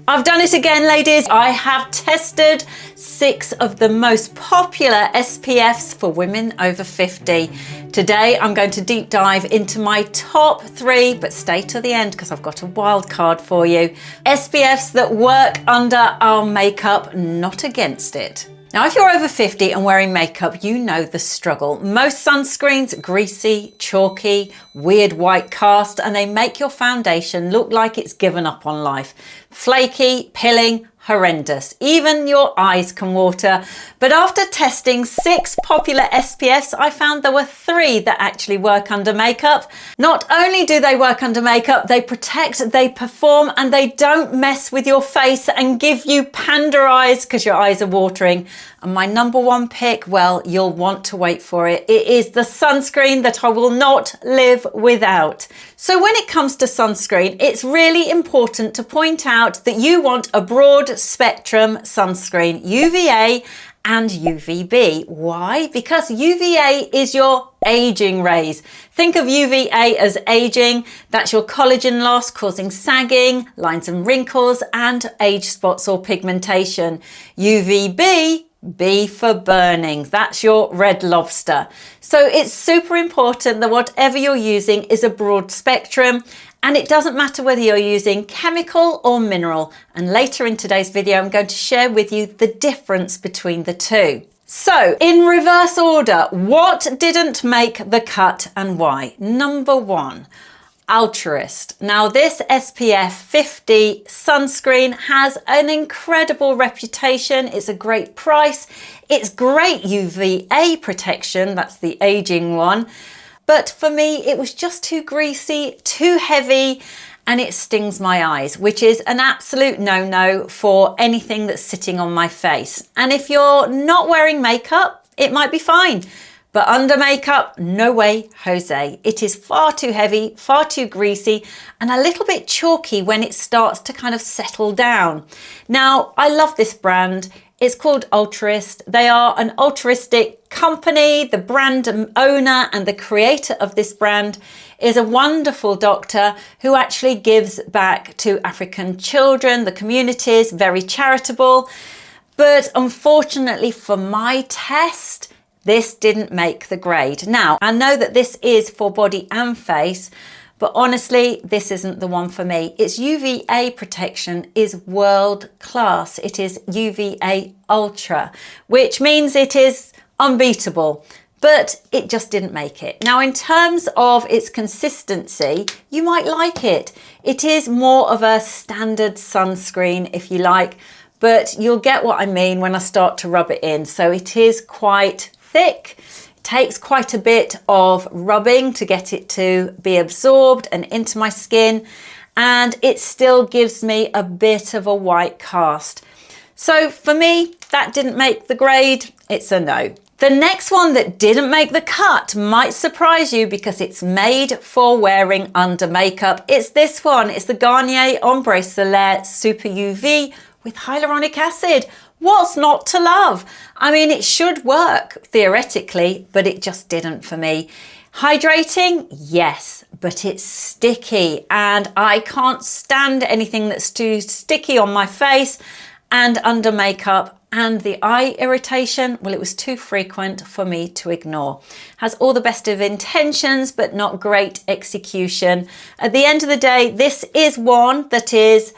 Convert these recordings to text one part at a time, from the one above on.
I've done it again, ladies. I have tested 6 of the most popular SPFs for women over 50. Today, I'm going to deep dive into my top 3, but stay till the end because I've got a wild card for you. SPFs that work under our makeup, not against it. Now, if you're over 50 and wearing makeup, you know the struggle. Most sunscreens, greasy, chalky, weird white cast, and they make your foundation look like it's given up on life. Flaky, pilling, horrendous. Even your eyes can water. But after testing 6 popular SPFs, I found there were 3 that actually work under makeup. Not only do they work under makeup, they protect, they perform, and they don't mess with your face and give you panda eyes because your eyes are watering. And my number 1 pick, well, you'll want to wait for it. It is the sunscreen that I will not live without. So when it comes to sunscreen, it's really important to point out that you want a broad spectrum sunscreen, UVA and UVB. Why? Because UVA is your aging rays. Think of UVA as aging. That's your collagen loss causing sagging, lines and wrinkles, and age spots or pigmentation. UVB, B for burning. That's your red lobster. So it's super important that whatever you're using is a broad spectrum, and it doesn't matter whether you're using chemical or mineral. And later in today's video, I'm going to share with you the difference between the two. So in reverse order, what didn't make the cut and why? Number 1. Altruist. Now this SPF 50 sunscreen has an incredible reputation. It's a great price. It's great UVA protection. That's the aging one. But for me, it was just too greasy, too heavy, and it stings my eyes, which is an absolute no-no for anything that's sitting on my face. And if you're not wearing makeup, it might be fine. But under makeup, no way, Jose. It is far too heavy, far too greasy, and a little bit chalky when it starts to kind of settle down. Now, I love this brand. It's called Altruist. They are an altruistic company. The brand owner and the creator of this brand is a wonderful doctor who actually gives back to African children, the communities, very charitable. But unfortunately for my test, this didn't make the grade. Now, I know that this is for body and face, but honestly, this isn't the one for me. Its UVA protection is world class. It is UVA Ultra, which means it is unbeatable, but it just didn't make it. Now, in terms of its consistency, you might like it. It is more of a standard sunscreen, if you like, but you'll get what I mean when I start to rub it in. So it is quite thick. It takes quite a bit of rubbing to get it to be absorbed and into my skin, and it still gives me a bit of a white cast. So for me, that didn't make the grade. It's a no. The next one that didn't make the cut might surprise you because it's made for wearing under makeup. It's this one. It's the Garnier Ambre Solaire Super UV with hyaluronic acid. What's not to love? I mean, it should work theoretically, but it just didn't for me. Hydrating, yes, but it's sticky and I can't stand anything that's too sticky on my face and under makeup. And the eye irritation, well, it was too frequent for me to ignore. Has all the best of intentions, but not great execution. At the end of the day, this is one that is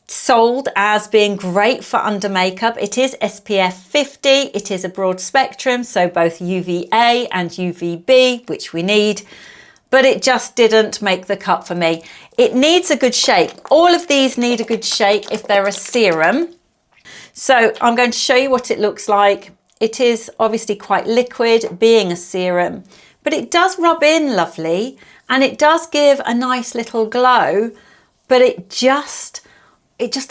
sold as being great for under makeup. It is SPF 50. It is a broad spectrum, so both UVA and UVB, which we need, but it just didn't make the cut for me. It needs a good shake. All of these need a good shake if they're a serum. So I'm going to show you what it looks like. It is obviously quite liquid, being a serum, but it does rub in lovely and it does give a nice little glow, but it just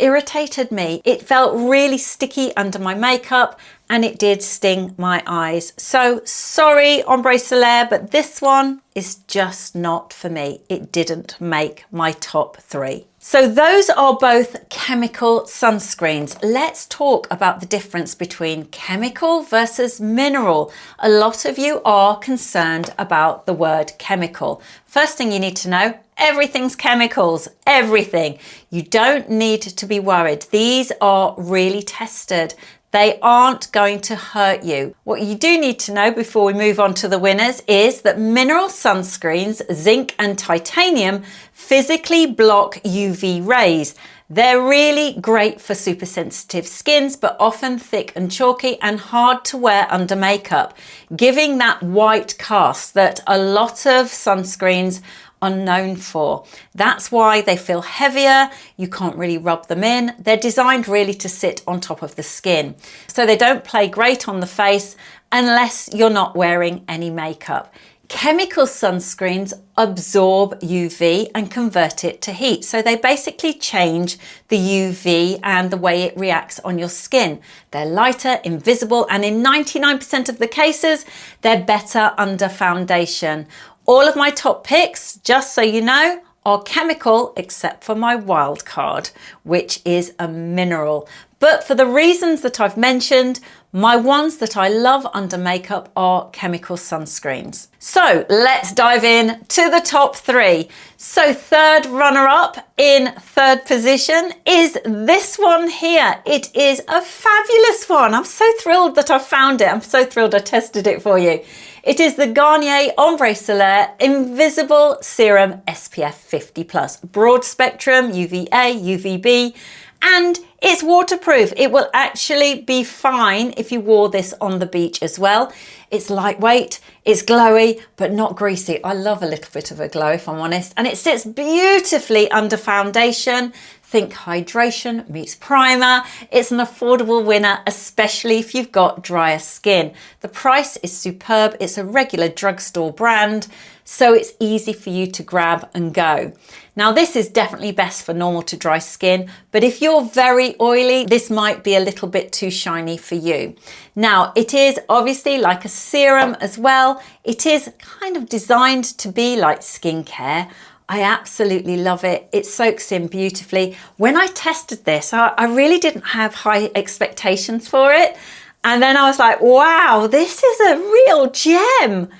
irritated me. It felt really sticky under my makeup and it did sting my eyes. So sorry, Ambre Solaire, but this one is just not for me. It didn't make my top 3. So those are both chemical sunscreens. Let's talk about the difference between chemical versus mineral. A lot of you are concerned about the word chemical. First thing you need to know, Everything's chemicals, everything. You don't need to be worried. These are really tested. They aren't going to hurt you. What you do need to know before we move on to the winners is that mineral sunscreens, zinc and titanium, physically block UV rays. They're really great for super sensitive skins, but often thick and chalky and hard to wear under makeup, giving that white cast that a lot of sunscreens are known for. That's why they feel heavier. You can't really rub them in. They're designed really to sit on top of the skin. So they don't play great on the face unless you're not wearing any makeup. Chemical sunscreens absorb UV and convert it to heat. So they basically change the UV and the way it reacts on your skin. They're lighter, invisible, and in 99% of the cases, they're better under foundation. All of my top picks, just so you know, are chemical except for my wild card, which is a mineral. But for the reasons that I've mentioned, my ones that I love under makeup are chemical sunscreens. So let's dive in to the top three. So third runner-up in third position is this one here. It is a fabulous one. I'm so thrilled that I found it. I'm so thrilled I tested it for you. It is the Garnier Ambre Solaire Invisible Serum SPF 50+, broad spectrum, UVA, UVB, and it's waterproof. It will actually be fine if you wore this on the beach as well. It's lightweight, it's glowy, but not greasy. I love a little bit of a glow, if I'm honest, and it sits beautifully under foundation. Think hydration meets primer. It's an affordable winner, especially if you've got drier skin. The price is superb. It's a regular drugstore brand, so it's easy for you to grab and go. Now, this is definitely best for normal to dry skin, but if you're very oily, this might be a little bit too shiny for you. Now, it is obviously like a serum as well. It is kind of designed to be like skincare. I absolutely love it. It soaks in beautifully. When I tested this, I really didn't have high expectations for it. And then I was like, wow, this is a real gem.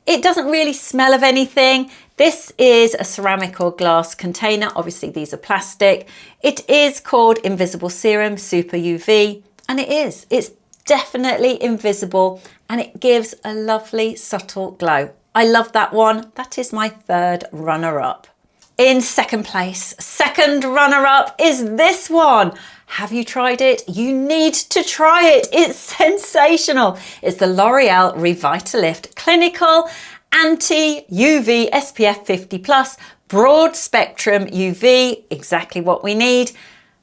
It doesn't really smell of anything. This is a ceramic or glass container. Obviously, these are plastic. It is called Invisible Serum Super UV, and it is. It's definitely invisible, and it gives a lovely subtle glow. I love that one. That is my third runner-up. In second place, second runner-up is this one. Have you tried it? You need to try it. It's sensational. It's the L'Oreal Revitalift Clinical Anti-UV SPF 50+, broad spectrum UV, exactly what we need,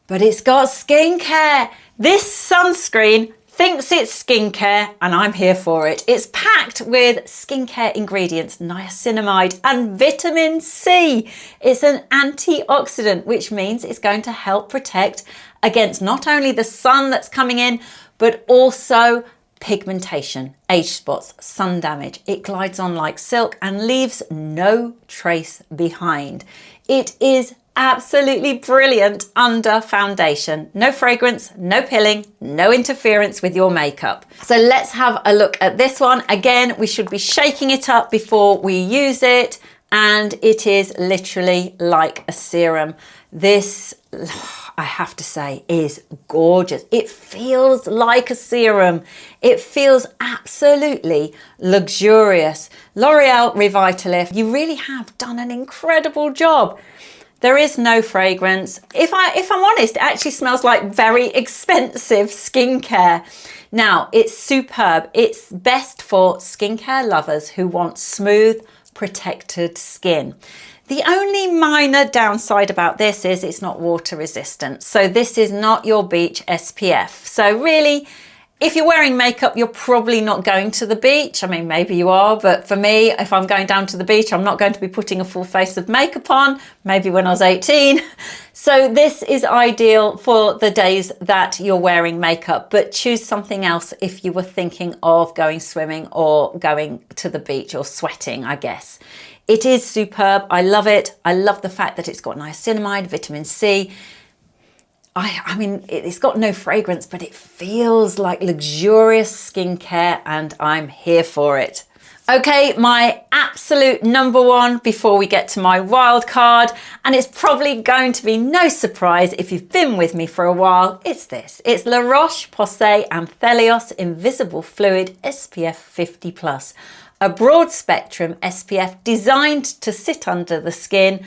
but it's got skincare. This sunscreen thinks it's skincare, and I'm here for it. It's packed with skincare ingredients, niacinamide and vitamin C. It's an antioxidant, which means it's going to help protect against not only the sun that's coming in, but also pigmentation, age spots, sun damage. It glides on like silk and leaves no trace behind. It is absolutely brilliant under foundation. No fragrance, no pilling, no interference with your makeup. So let's have a look at this one. Again, we should be shaking it up before we use it, and it is literally like a serum. This, I have to say, is gorgeous. It feels like a serum. It feels absolutely luxurious. L'Oreal Revitalift, you really have done an incredible job. There is no fragrance. If I'm honest, it actually smells like very expensive skincare. Now, it's superb. It's best for skincare lovers who want smooth, protected skin. The only minor downside about this is it's not water resistant. So this is not your beach SPF. So really, if you're wearing makeup, you're probably not going to the beach. I mean, maybe you are, but for me, if I'm going down to the beach, I'm not going to be putting a full face of makeup on, maybe when I was 18. So this is ideal for the days that you're wearing makeup, but choose something else if you were thinking of going swimming or going to the beach or sweating, I guess. It is superb. I love it. I love the fact that it's got niacinamide, vitamin C. I mean, it's got no fragrance, but it feels like luxurious skincare, and I'm here for it. Okay, my absolute number one before we get to my wild card, and it's probably going to be no surprise if you've been with me for a while, it's this. It's La Roche-Posay Anthelios Invisible Fluid SPF 50+, a broad spectrum SPF designed to sit under the skin.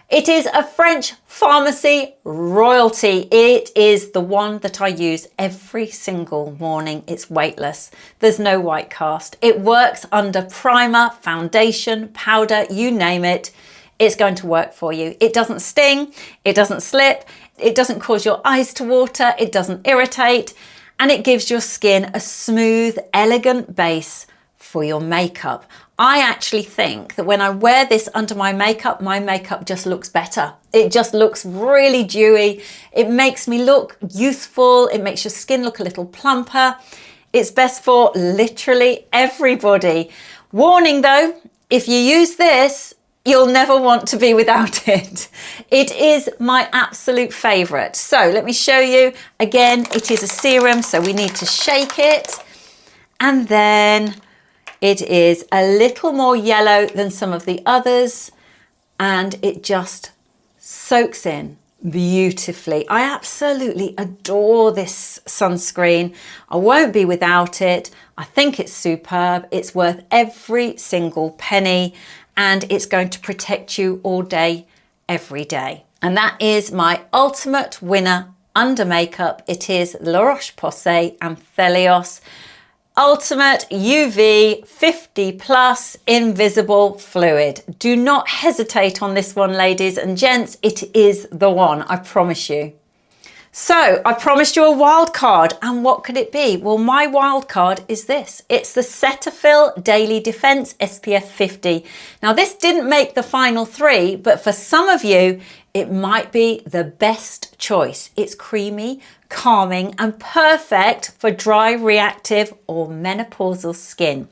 It is a French pharmacy royalty. It is the one that I use every single morning. It's weightless. There's no white cast. It works under primer, foundation, powder, you name it. It's going to work for you. It doesn't sting, it doesn't slip, it doesn't cause your eyes to water, it doesn't irritate, and it gives your skin a smooth, elegant base for your makeup. I actually think that when I wear this under my makeup just looks better. It just looks really dewy. It makes me look youthful. It makes your skin look a little plumper. It's best for literally everybody. Warning though, if you use this, you'll never want to be without it. It is my absolute favorite. So let me show you. Again, it is a serum, so we need to shake it. And then it is a little more yellow than some of the others, and it just soaks in beautifully. I absolutely adore this sunscreen. I won't be without it. I think it's superb. It's worth every single penny, and it's going to protect you all day, every day. And that is my ultimate winner under makeup. It is La Roche-Posay Anthelios Ultimate UV 50+ Invisible Fluid. Do not hesitate on this one, ladies and gents. It is the one, I promise you. So I promised you a wild card, and what could it be? Well, my wild card is this. It's the Cetaphil Daily Defense SPF 50. Now this didn't make the final 3, but for some of you, it might be the best choice. It's creamy, calming, and perfect for dry, reactive, or menopausal skin.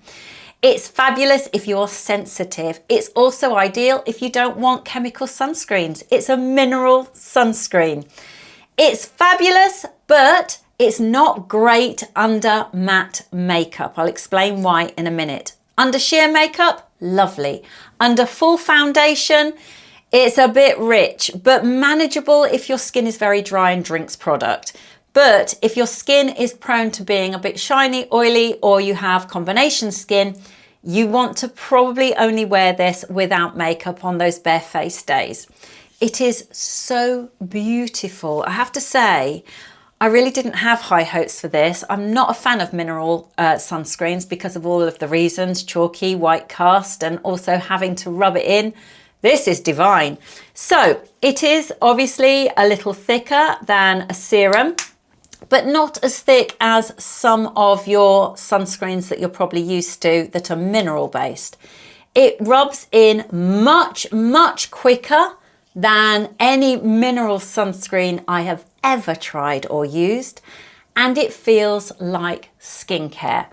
It's fabulous if you're sensitive. It's also ideal if you don't want chemical sunscreens. It's a mineral sunscreen. It's fabulous, but it's not great under matte makeup. I'll explain why in a minute. Under sheer makeup, lovely. Under full foundation, it's a bit rich, but manageable if your skin is very dry and drinks product. But if your skin is prone to being a bit shiny, oily, or you have combination skin, you want to probably only wear this without makeup on those barefaced days. It is so beautiful. I have to say, I really didn't have high hopes for this. I'm not a fan of mineral sunscreens because of all of the reasons, chalky, white cast, and also having to rub it in. This is divine. So it is obviously a little thicker than a serum, but not as thick as some of your sunscreens that you're probably used to that are mineral based. It rubs in much, much quicker than any mineral sunscreen I have ever tried or used, and it feels like skincare.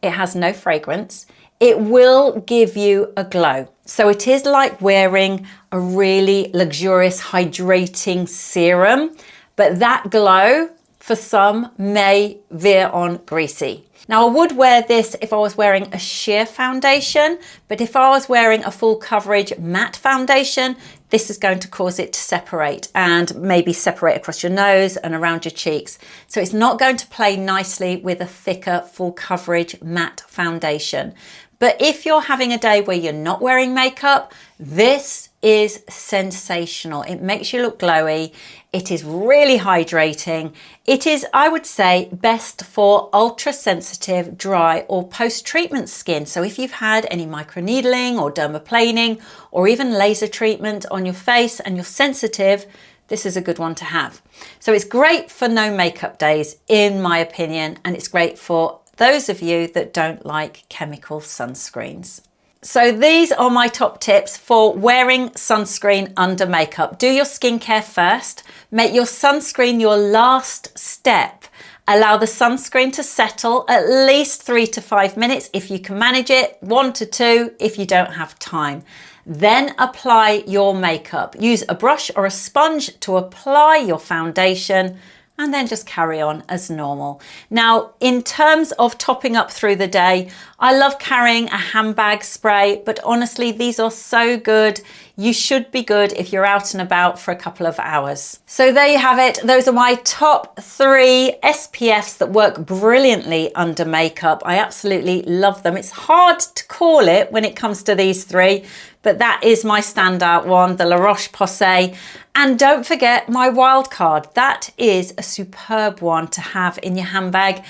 It has no fragrance. It will give you a glow. So it is like wearing a really luxurious hydrating serum, but that glow for some may veer on greasy. Now I would wear this if I was wearing a sheer foundation, but if I was wearing a full coverage matte foundation, this is going to cause it to separate and maybe separate across your nose and around your cheeks. So it's not going to play nicely with a thicker full coverage matte foundation. But if you're having a day where you're not wearing makeup, this is sensational. It makes you look glowy. It is really hydrating. It is, I would say, best for ultra sensitive, dry or post-treatment skin. So if you've had any microneedling or dermaplaning or even laser treatment on your face and you're sensitive, this is a good one to have. So it's great for no makeup days, in my opinion, and it's great for those of you that don't like chemical sunscreens. So these are my top tips for wearing sunscreen under makeup. Do your skincare first. Make your sunscreen your last step. Allow the sunscreen to settle at least 3 to 5 minutes if you can manage it, 1 to 2 if you don't have time. Then apply your makeup. Use a brush or a sponge to apply your foundation and then just carry on as normal. Now, in terms of topping up through the day, I love carrying a handbag spray, but honestly, these are so good. You should be good if you're out and about for a couple of hours. So there you have it. Those are my top 3 SPFs that work brilliantly under makeup. I absolutely love them. It's hard to call it when it comes to these 3, but that is my standout one, the La Roche-Posay. And don't forget my wild card. That is a superb one to have in your handbag.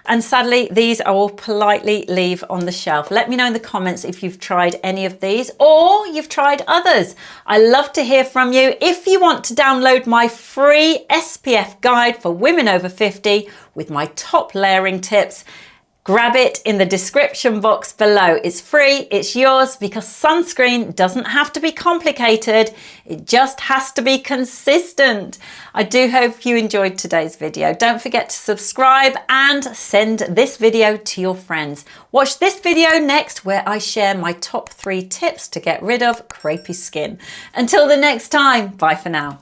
And sadly, these I will politely leave on the shelf. Let me know in the comments if you've tried any of these or you've tried others. I love to hear from you. If you want to download my free SPF guide for women over 50 with my top layering tips, grab it in the description box below. It's free, it's yours, because sunscreen doesn't have to be complicated. It just has to be consistent. I do hope you enjoyed today's video. Don't forget to subscribe and send this video to your friends. Watch this video next where I share my top 3 tips to get rid of crepey skin. Until the next time, bye for now.